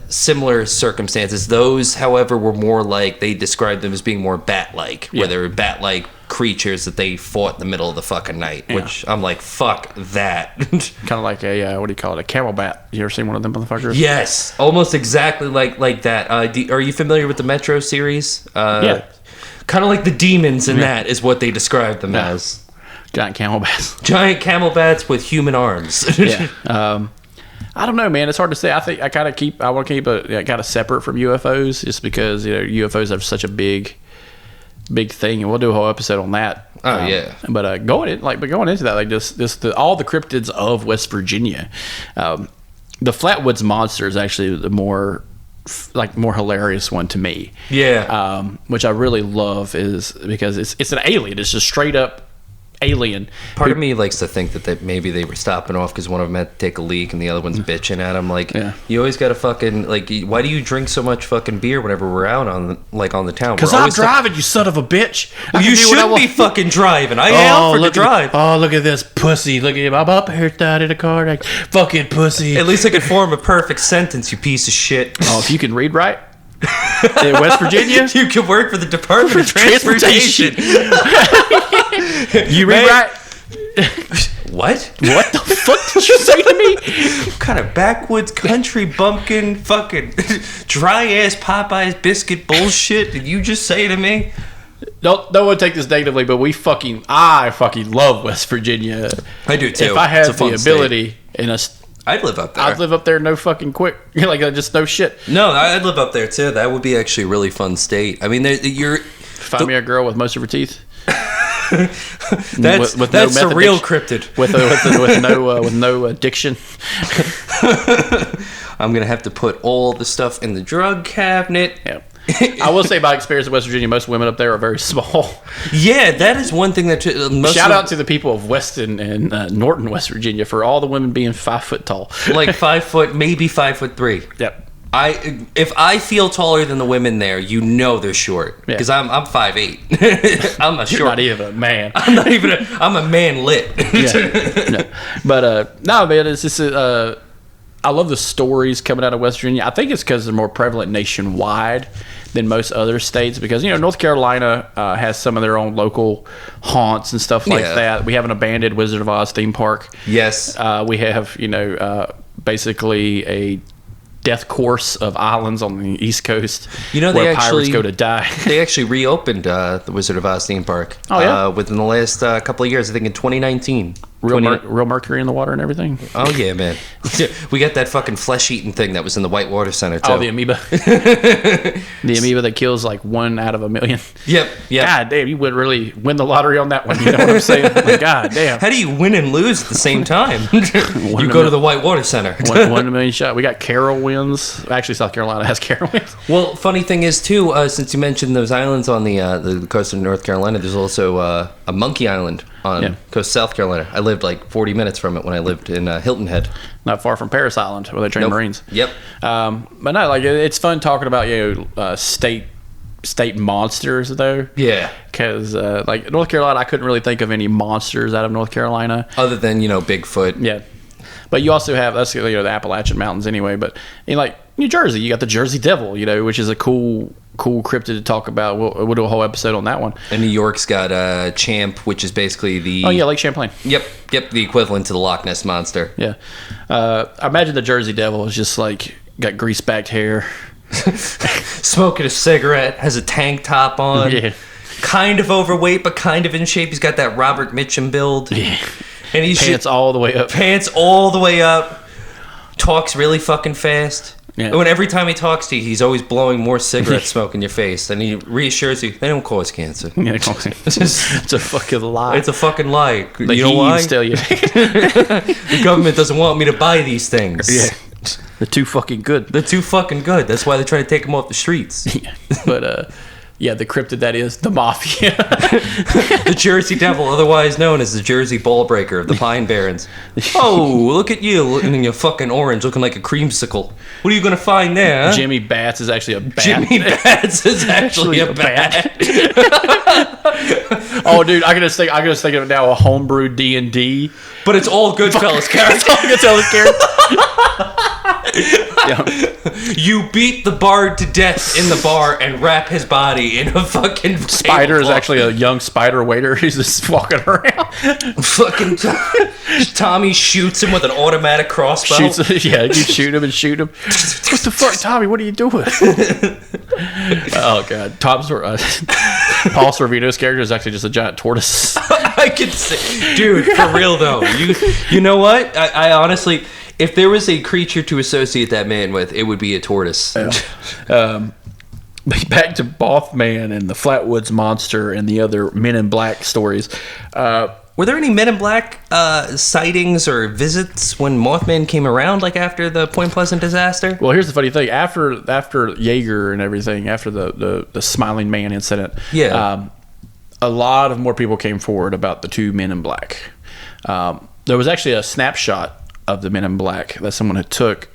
similar circumstances. Those, however, were more like, they described them as being more bat-like, where they were bat-like creatures that they fought in the middle of the fucking night, which I'm like, fuck that. Kind of like a, what do you call it, a camel bat. You ever seen one of them motherfuckers? Yes, almost exactly like that. Are you familiar with the Metro series? Yeah. Kind of like the demons in that is what they described them as. Giant camel bats. Giant camel bats with human arms. Yeah. I don't know, man. It's hard to say. I think I want to keep it kind of separate from UFOs, just because UFOs have such a big thing, and we'll do a whole episode on that. Oh yeah. But going into that, like just all the cryptids of West Virginia, the Flatwoods Monster is actually the more hilarious one to me. Yeah. Which I really love, is because it's an alien. It's just straight up alien. Part of me likes to think that maybe they were stopping off because one of them had to take a leak and the other one's bitching at him. Like, you always got to fucking, like, why do you drink so much fucking beer whenever we're out on the town? Because I'm driving, you son of a bitch. You should be fucking driving. I am for the drive. Look at this pussy. Look at him. I'm up here starting a car. Like, fucking pussy. At least I could form a perfect sentence, you piece of shit. Oh, if you can read right. In West Virginia, you could work for the Department of Transportation. You read right. What? What the fuck did you say to me? What kind of backwoods country bumpkin fucking dry ass Popeyes biscuit bullshit did you just say to me? Don't one take this negatively, but I fucking love West Virginia. I do too. If I It's had a fun the ability I'd live up there. I'd live up there, no fucking quick. Like just no shit. No, I'd live up there too. That would be actually a really fun state. I mean, Find me a girl with most of her teeth. that's with the real cryptid. With no addiction. I'm gonna have to put all the stuff in the drug cabinet. Yeah. I will say, by experience in West Virginia, most women up there are very small. Yeah, that is one thing that. Shout out to the people of Weston and Norton, West Virginia, for all the women being 5 foot tall. Like 5 foot, maybe 5'3". Yep. If I feel taller than the women there, you know they're short because I'm 5'8". I'm a short. You're not even a man. I'm a man lit. Yeah. No. But no, man, it's just I love the stories coming out of West Virginia. I think it's because they're more prevalent nationwide than most other states because, North Carolina has some of their own local haunts and stuff like that. We have an abandoned Wizard of Oz theme park. Yes. We have, basically a death course of islands on the East Coast where pirates go to die. They actually reopened the Wizard of Oz theme park within the last couple of years, I think in 2019. Real mercury in the water and everything. Oh yeah, man. We got that fucking flesh-eating thing that was in the Whitewater Center too. Oh, the amoeba. The amoeba that kills like 1 out of a million. Yep. God damn, you would really win the lottery on that one. You know what I'm saying? Like, God damn. How do you win and lose at the same time? You go to the Whitewater Center. 1 in a million shot. We got Carowinds. Actually, South Carolina has Carowinds. Well, funny thing is too, since you mentioned those islands on the coast of North Carolina, there's also a Monkey Island on coast of South Carolina. I lived like 40 minutes from it when I lived in Hilton Head. Not far from Parris Island, where they train Marines. Yep. But no, like it's fun talking about state monsters though. Yeah. Because like North Carolina, I couldn't really think of any monsters out of North Carolina other than Bigfoot. Yeah. But you also have the Appalachian Mountains anyway. But like New Jersey, you got the Jersey Devil, which is a cool cryptid to talk about. We'll do a whole episode on that one. And New York's got Champ, which is basically the Lake Champlain. Yep, the equivalent to the Loch Ness monster. Yeah, I imagine the Jersey Devil is just like got grease-backed hair, smoking a cigarette, has a tank top on, kind of overweight but kind of in shape. He's got that Robert Mitchum build, and he's pants all the way up. Talks really fucking fast. Yeah. When every time he talks to you, he's always blowing more cigarette smoke in your face, and he reassures you they don't cause cancer. Yeah, it's a fucking lie. It's a fucking lie. The you know why? The government doesn't want me to buy these things. Yeah, they're too fucking good. They're too fucking good. That's why they try to take them off the streets. Yeah. But the cryptid that is the Mafia. The Jersey Devil, otherwise known as the Jersey Ball Breaker of the Pine Barrens. Oh, look at you, looking in your fucking orange, looking like a creamsicle. What are you gonna find there? Huh? Jimmy Bats is actually a bat. Jimmy Bats is actually a bat. Oh, dude, I can just think of it now, a homebrew D&D. But it's all Goodfellas characters. It's all Goodfellas characters. You beat the bard to death in the bar and wrap his body in a fucking Spider is actually a young spider waiter. He's just walking around. Fucking Tommy shoots him with an automatic crossbow. You shoot him and shoot him. What the fuck, Tommy? What are you doing? Oh god, Paul Sorvino's character is actually just a giant tortoise. I can say, dude, for real though. You know what? I honestly, if there was a creature to associate that man with, it would be a tortoise. Yeah. Back to Mothman and the Flatwoods Monster and the other Men in Black stories. Were there any Men in Black sightings or visits when Mothman came around, like after the Point Pleasant disaster? Well, here's the funny thing. After Jaeger and everything, after the Smiling Man incident, a lot of more people came forward about the 2 Men in Black. There was actually a snapshot of the Men in Black that someone had took,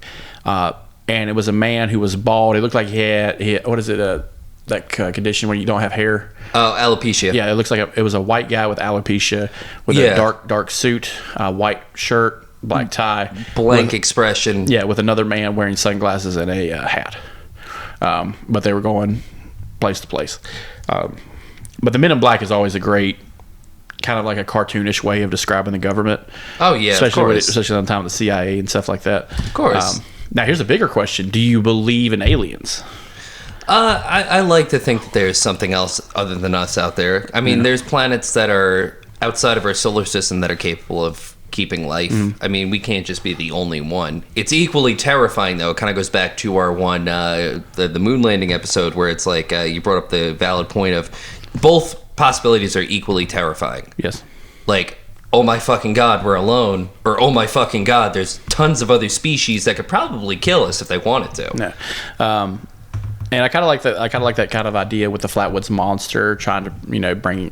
and it was a man who was bald. He looked like he had what is it, that condition where you don't have hair? Oh, alopecia. Yeah, it looks like it was a white guy with alopecia with a dark suit, white shirt, black tie, blank expression. Yeah, with another man wearing sunglasses and a hat. But they were going place to place. But the Men in Black is always a great kind of like a cartoonish way of describing the government. Oh yeah, especially especially on the time of the CIA and stuff like that. Of course. Now here's a bigger question: do you believe in aliens? I like to think that there's something else other than us out there. I mean, there's planets that are outside of our solar system that are capable of keeping life. I mean, we can't just be the only one. It's equally terrifying, though. It kind of goes back to our one, the moon landing episode, where it's like you brought up the valid point of both possibilities are equally terrifying. Yes. Like, oh my fucking God, we're alone, or oh my fucking God, there's tons of other species that could probably kill us if they wanted to. No. And I kind of like that. I kind of like that kind of idea with the Flatwoods Monster, trying to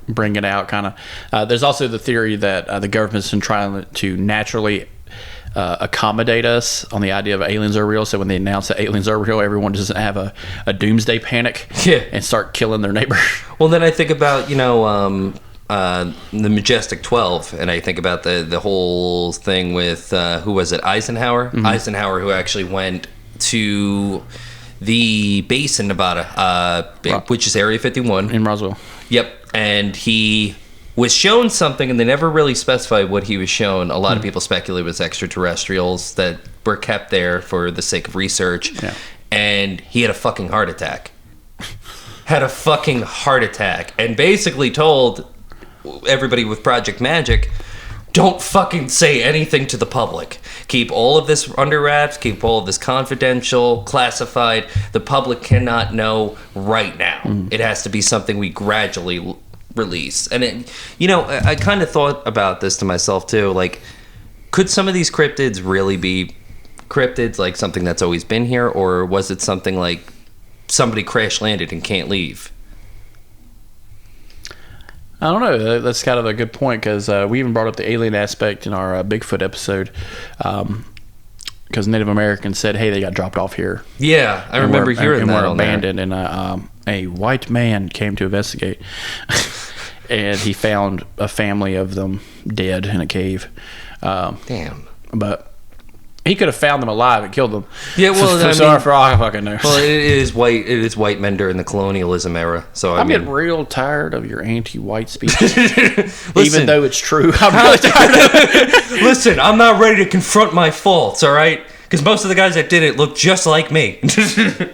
bring it out. Kind of. There's also the theory that the government's been trying to naturally accommodate us on the idea of aliens are real. So when they announce that aliens are real, everyone doesn't have a doomsday panic and start killing their neighbor. Well, then I think about the Majestic 12, and I think about the whole thing with who was it, Eisenhower? Eisenhower, who actually went to the base in Nevada, which is Area 51 in Roswell. Yep, and he was shown something, and they never really specified what he was shown. A lot of people speculate it was extraterrestrials that were kept there for the sake of research, and he had a fucking heart attack. And basically told everybody with Project Magic, don't fucking say anything to the public. Keep all of this under wraps. Keep all of this confidential, classified. The public cannot know right now. It has to be something we gradually release. And I kind of thought about this to myself too. Like, could some of these cryptids really be cryptids, like something that's always been here, or was it something like somebody crash landed and can't leave? I don't know. That's kind of a good point, because we even brought up the alien aspect in our Bigfoot episode, because Native Americans said, hey, they got dropped off here. Yeah, I remember hearing that. And were abandoned, and a white man came to investigate, and he found a family of them dead in a cave. Damn. But he could have found them alive and killed them. Yeah, well, sorry for all I fucking know. Well, it is white men during the colonialism era. So I'm getting real tired of your anti-white speech. Even though it's true, I'm really tired of it. Listen, I'm not ready to confront my faults, all right? Because most of the guys that did it look just like me.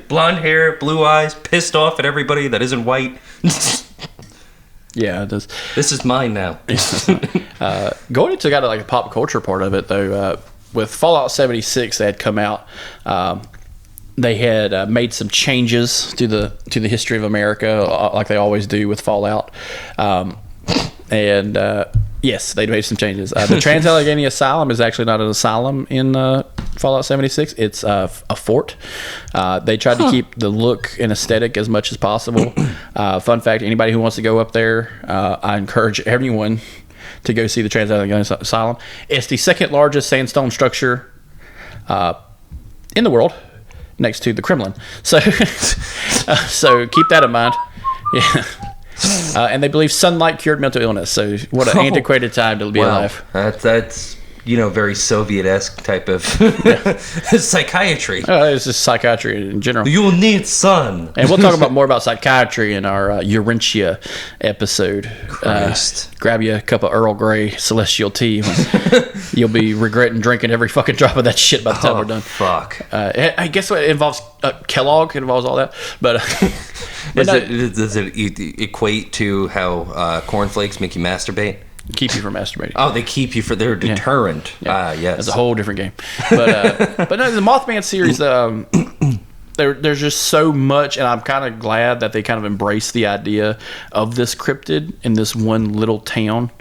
Blonde hair, blue eyes, pissed off at everybody that isn't white. Yeah, it does. This is mine now. Going into kind of like a pop culture part of it, though, with Fallout 76, they had come out. They had made some changes to the history of America, like they always do with Fallout. Yes, they made some changes. The Trans-Allegheny Asylum is actually not an asylum in Fallout 76. It's a fort. They tried to keep the look and aesthetic as much as possible. Fun fact, anybody who wants to go up there, I encourage everyone to go see the Trans-Allegheny Asylum. It's the second largest sandstone structure in the world, next to the Kremlin. So, so keep that in mind. Yeah. And they believe sunlight cured mental illness. So what an antiquated time to be alive. That's very Soviet-esque type of psychiatry. It's just psychiatry in general. You will need sun. And we'll talk more about psychiatry in our Urentia episode. Grab you a cup of Earl Grey Celestial tea. You'll be regretting drinking every fucking drop of that shit by the time we're done. Fuck. I guess what it involves Kellogg. It involves all that. But does it equate to how cornflakes make you masturbate? Keep you from masturbating. Oh, they keep you for their deterrent. Yeah. Yes. That's a whole different game. But no, the Mothman series, there's just so much, and I'm kind of glad that they kind of embrace the idea of this cryptid in this one little town.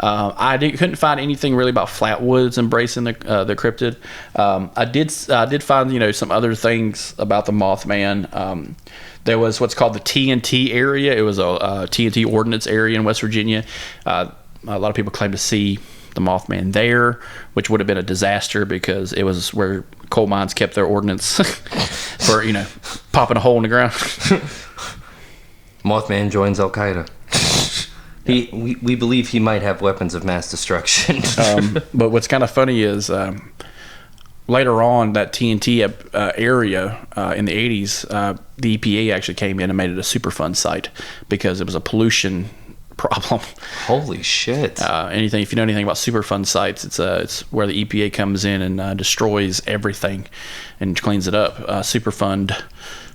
Couldn't find anything really about Flatwoods embracing the cryptid. I did find some other things about the Mothman. There was what's called the TNT area. It was a TNT ordnance area in West Virginia. A lot of people claim to see the Mothman there, which would have been a disaster because it was where coal mines kept their ordnance for popping a hole in the ground. Mothman joins Al Qaeda. We believe he might have weapons of mass destruction. But what's kind of funny is later on, that TNT area in the 80s, the EPA actually came in and made it a Superfund site because it was a pollution problem. Holy shit. If you know anything about Superfund sites, it's where the EPA comes in and destroys everything and cleans it up. Superfund,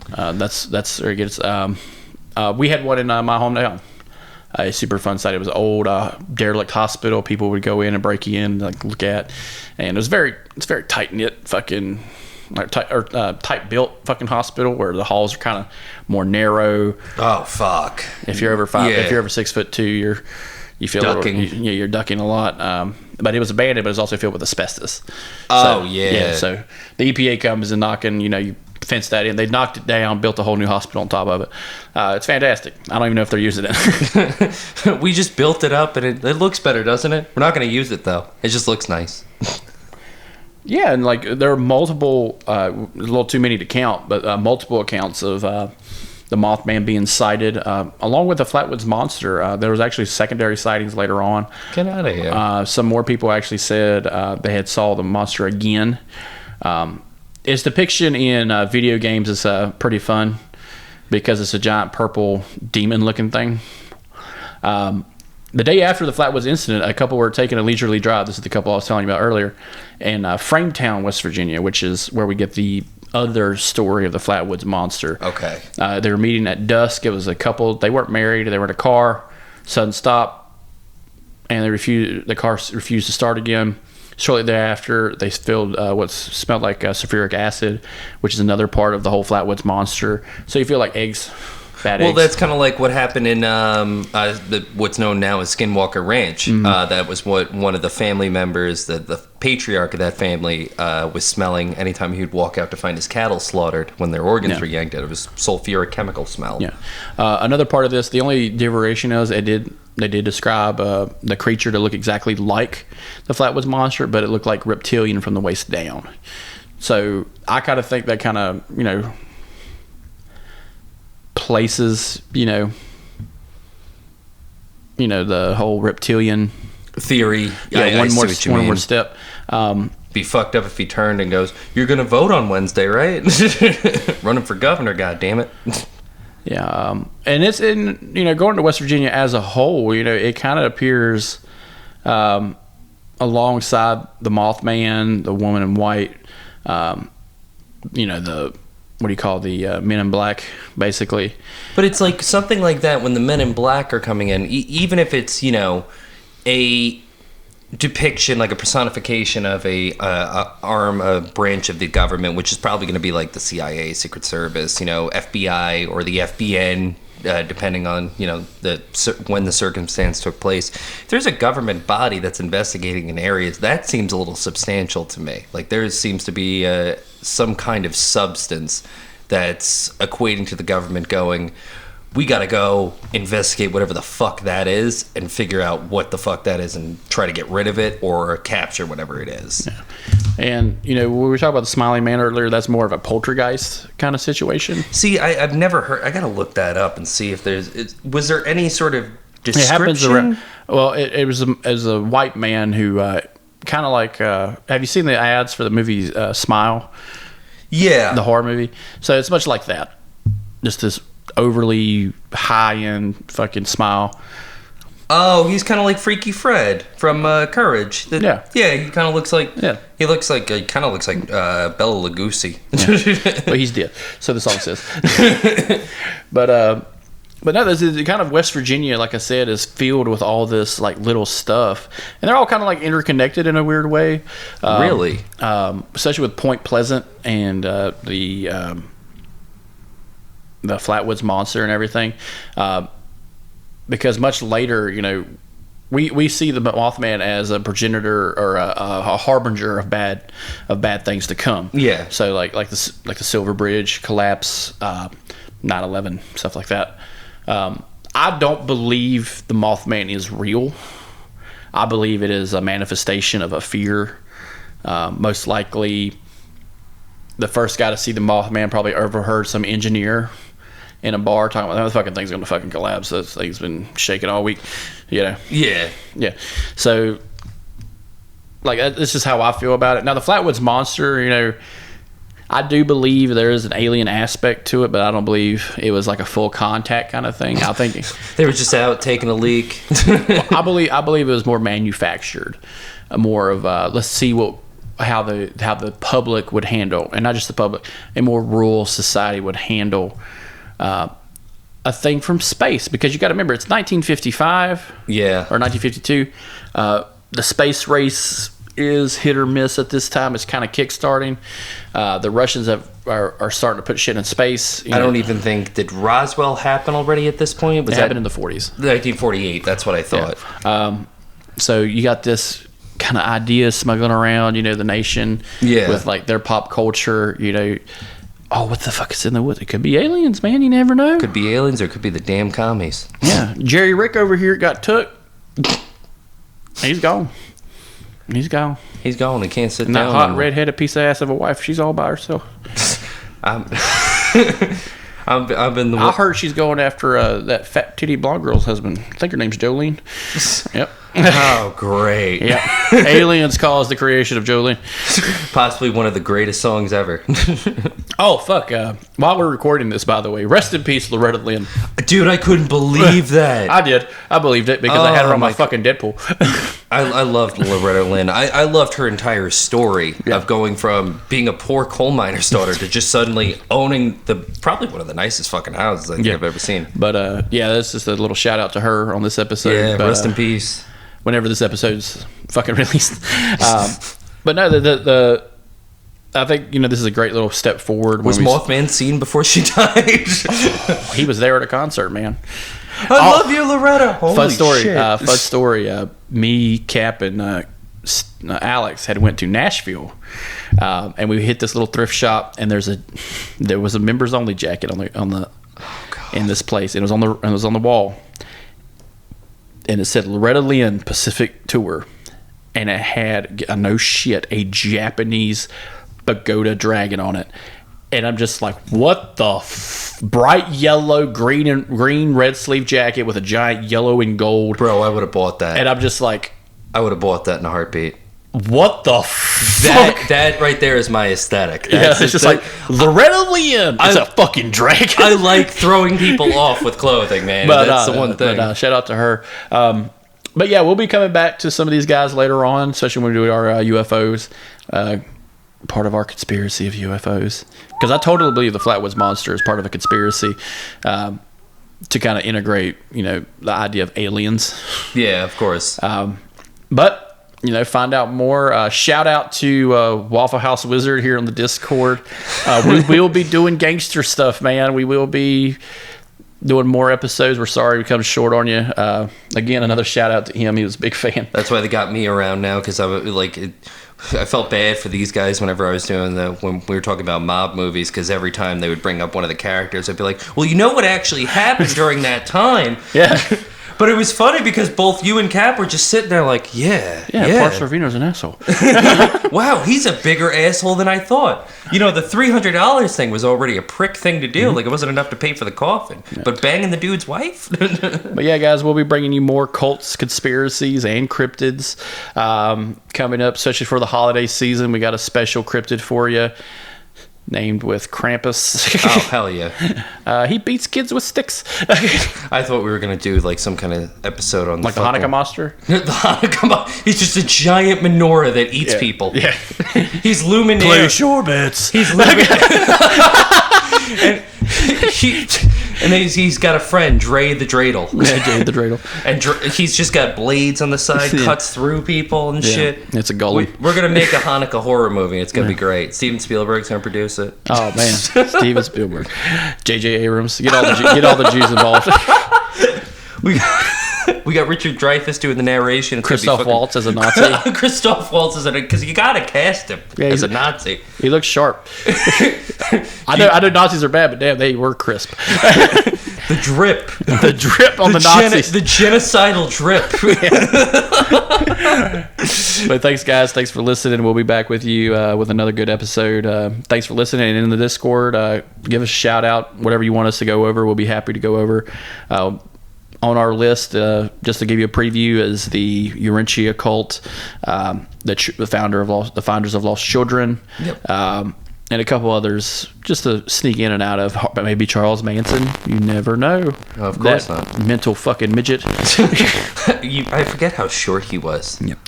that's where it gets. We had one in my hometown. A Superfund site. It was an old derelict hospital. People would go in and break in, like look at, and it's very tight knit, fucking tight built fucking hospital where the halls are kind of more narrow. Oh fuck! If you're over if you're over 6'2", you feel ducking. You're ducking a lot. But it was abandoned, but it's also filled with asbestos. Oh so, yeah. So the EPA comes and knocking. You fenced that in. They knocked it down, built a whole new hospital on top of it. It's fantastic. I don't even know if they're using it. We just built it up, and it looks better, doesn't it? We're not going to use it though. It just looks nice. Yeah, and like there are multiple, a little too many to count, but multiple accounts of the Mothman being sighted, along with the Flatwoods Monster. There was actually secondary sightings later on. Get out of here. Some more people actually said they had saw the monster again. Its depiction in video games is pretty fun because it's a giant purple demon-looking thing. The day after the Flatwoods incident, a couple were taking a leisurely drive. This is the couple I was telling you about earlier, in Frametown, West Virginia, which is where we get the other story of the Flatwoods Monster. Okay. They were meeting at dusk. It was a couple. They weren't married. They were in a car. Sudden stop, and the car refused to start again. Shortly thereafter, they spilled what smelled like sulfuric acid, which is another part of the whole Flatwoods Monster. So you feel like eggs, bad eggs. Well, that's kind of like what happened in what's known now as Skinwalker Ranch. That was what one of the family members, the patriarch of that family, was smelling anytime he would walk out to find his cattle slaughtered when their organs were yanked out. It was sulfuric chemical smell. Yeah. Another part of this, the only variation is they did describe the creature to look exactly like the Flatwoods Monster, but it looked like reptilian from the waist down. So I kind of think that kind of, places, the whole reptilian theory. Yeah, one more step. Be fucked up if he turned and goes, "You're gonna vote on Wednesday, right?" Running for governor, goddammit. Yeah, and it's in going to West Virginia as a whole. It kind of appears alongside the Mothman, the Woman in White. The what do you call the Men in Black, basically. But it's like something like that when the Men in Black are coming in, even if it's a depiction, like a personification of a branch of the government, which is probably going to be like the CIA, Secret Service, FBI, or the FBN, depending on when the circumstance took place. If there's a government body that's investigating in areas, that seems a little substantial to me. Like there seems to be some kind of substance that's equating to the government going, we gotta go investigate whatever the fuck that is and figure out what the fuck that is and try to get rid of it or capture whatever it is. Yeah. And, when we were talking about the Smiling Man earlier, that's more of a poltergeist kind of situation. See, I've never heard, I gotta look that up and see if was there any sort of description? It happens around, well, it was a white man who kind of like, have you seen the ads for the movie Smile? Yeah. The horror movie? So it's much like that. Just this overly high-end fucking smile. Oh, he's kind of like Freaky Fred from Courage. Yeah, he kind of looks like. Yeah, he kind of looks like Bela Lugosi. Yeah. But he's dead. So the song says. But no, this is kind of West Virginia. Like I said, is filled with all this like little stuff, and they're all kind of like interconnected in a weird way. Really, especially with Point Pleasant and the Flatwoods Monster and everything. Because much later, we see the Mothman as a progenitor or a harbinger of bad things to come. Yeah. So like the Silver Bridge collapse, 9/11, stuff like that. I don't believe the Mothman is real. I believe it is a manifestation of a fear. Most likely, the first guy to see the Mothman probably overheard some engineer in a bar talking about, the fucking thing's gonna fucking collapse. This thing's been shaking all week, Yeah. So, like, this is how I feel about it. Now, the Flatwoods Monster, I do believe there is an alien aspect to it, but I don't believe it was like a full contact kind of thing. I think They were just out taking a leak. I believe it was more manufactured, more of let's see how the public would handle, and not just the public, a more rural society would handle a thing from space. Because you got to remember, it's 1955, Yeah. or 1952. The space race is hit or miss at this time. It's kind of kickstarting. The Russians are starting to put shit in space. I don't even think, did Roswell happen already at this point? It happened in the 40s. 1948, that's what I thought. So you got this kind of idea smuggling around, the nation with like their pop culture, oh, what the fuck is in the woods? It could be aliens, man. You never know. Could be aliens or it could be the damn commies. Yeah. Jerry Rick over here got took. He's gone. He's gone. He's gone. He can't sit And down. that hot anymore. redheaded piece of ass of a wife, she's all by herself. I've been the I heard she's going after that fat titty blonde girl's husband. I think her name's Jolene. Yep. Oh, great. Yeah. Aliens caused the creation of Jolene. Possibly one of the greatest songs ever. Oh, fuck. While we're recording this, by the way, rest in peace, Loretta Lynn. Dude, I couldn't believe that. I did. I believed it because I had her on my my fucking Deadpool. I loved Loretta Lynn. I loved her entire story of going from being a poor coal miner's daughter to just suddenly owning probably one of the nicest fucking houses I think I've ever seen. But, yeah, that's just a little shout out to her on this episode. Yeah, but, rest in peace. Whenever this episode's fucking released. But no, I think, this is a great little step forward. Was Mothman seen before she died? He was there at a concert, man. I love you, Loretta. Holy Fun story. shit. Fun story. Me, Cap, and Alex had went to Nashville, and we hit this little thrift shop, and there was a members only jacket in this place, and it was on the wall, and it said Loretta Lynn Pacific Tour, and it had no shit a Japanese pagoda dragon on it. And I'm just like, what the bright yellow, green, red sleeve jacket with a giant yellow and gold. Bro, I would have bought that. And I'm just like, I would have bought that in a heartbeat. what the fuck? That right there is my aesthetic. Yeah, it's just like, Loretta Lynn is a fucking dragon. I like throwing people off with clothing, man. But, That's the one thing. But, shout out to her. But yeah, we'll be coming back to some of these guys later on, especially when we do our UFOs. Part of our conspiracy of UFOs, because I totally believe the Flatwoods Monster is part of a conspiracy to kind of integrate, the idea of aliens. Yeah, of course. But find out more. Shout out to Waffle House Wizard here on the Discord. We will be doing gangster stuff, man. We will be doing more episodes. We're sorry we come short on you. Again, another shout out to him. He was a big fan. That's why they got me around now, because I felt bad for these guys whenever I was doing when we were talking about mob movies, because every time they would bring up one of the characters, I'd be like, well, you know what actually happened during that time? Yeah. But it was funny because both you and Cap were just sitting there like, yeah. Paul Sorvino's an asshole. Wow, he's a bigger asshole than I thought. The $300 thing was already a prick thing to do. Like, it wasn't enough to pay for the coffin. Yeah. But banging the dude's wife? But yeah, guys, we'll be bringing you more cults, conspiracies, and cryptids coming up, especially for the holiday season. We got a special cryptid for you, named with Krampus. Oh, hell yeah. He beats kids with sticks. I thought we were going to do like some kind of episode on the Hanukkah monster? The Hanukkah monster. He's just a giant menorah that eats people. Yeah. He's Luminaire. Place your bets. He's Luminaire. and he's got a friend, Dre the Dreidel. Yeah, Dre the Dreidel. And he's just got blades on the side, cuts through people and shit. It's a golem. We're going to make a Hanukkah horror movie. It's going to be great. Steven Spielberg's going to produce it. Oh, man. Steven Spielberg. J.J. Abrams. Get all the Jews involved. We got Richard Dreyfuss doing the narration. It's Christoph Waltz as a Nazi. Christoph Waltz as because you got to cast him as a Nazi. He looks sharp. I know Nazis are bad, but damn, they were crisp. The drip. The drip on the Nazis. The genocidal drip. But thanks, guys. Thanks for listening. We'll be back with you with another good episode. Thanks for listening. And in the Discord, give us a shout out. Whatever you want us to go over, we'll be happy to go over. On our list, just to give you a preview, is the Urinchia cult, the founders of Lost Children. Yep. and a couple others just to sneak in and out of. Maybe Charles Manson. You never know. Oh, of course that not. Mental fucking midget. I forget how short he was. Yep.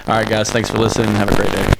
All right, guys. Thanks for listening. Have a great day.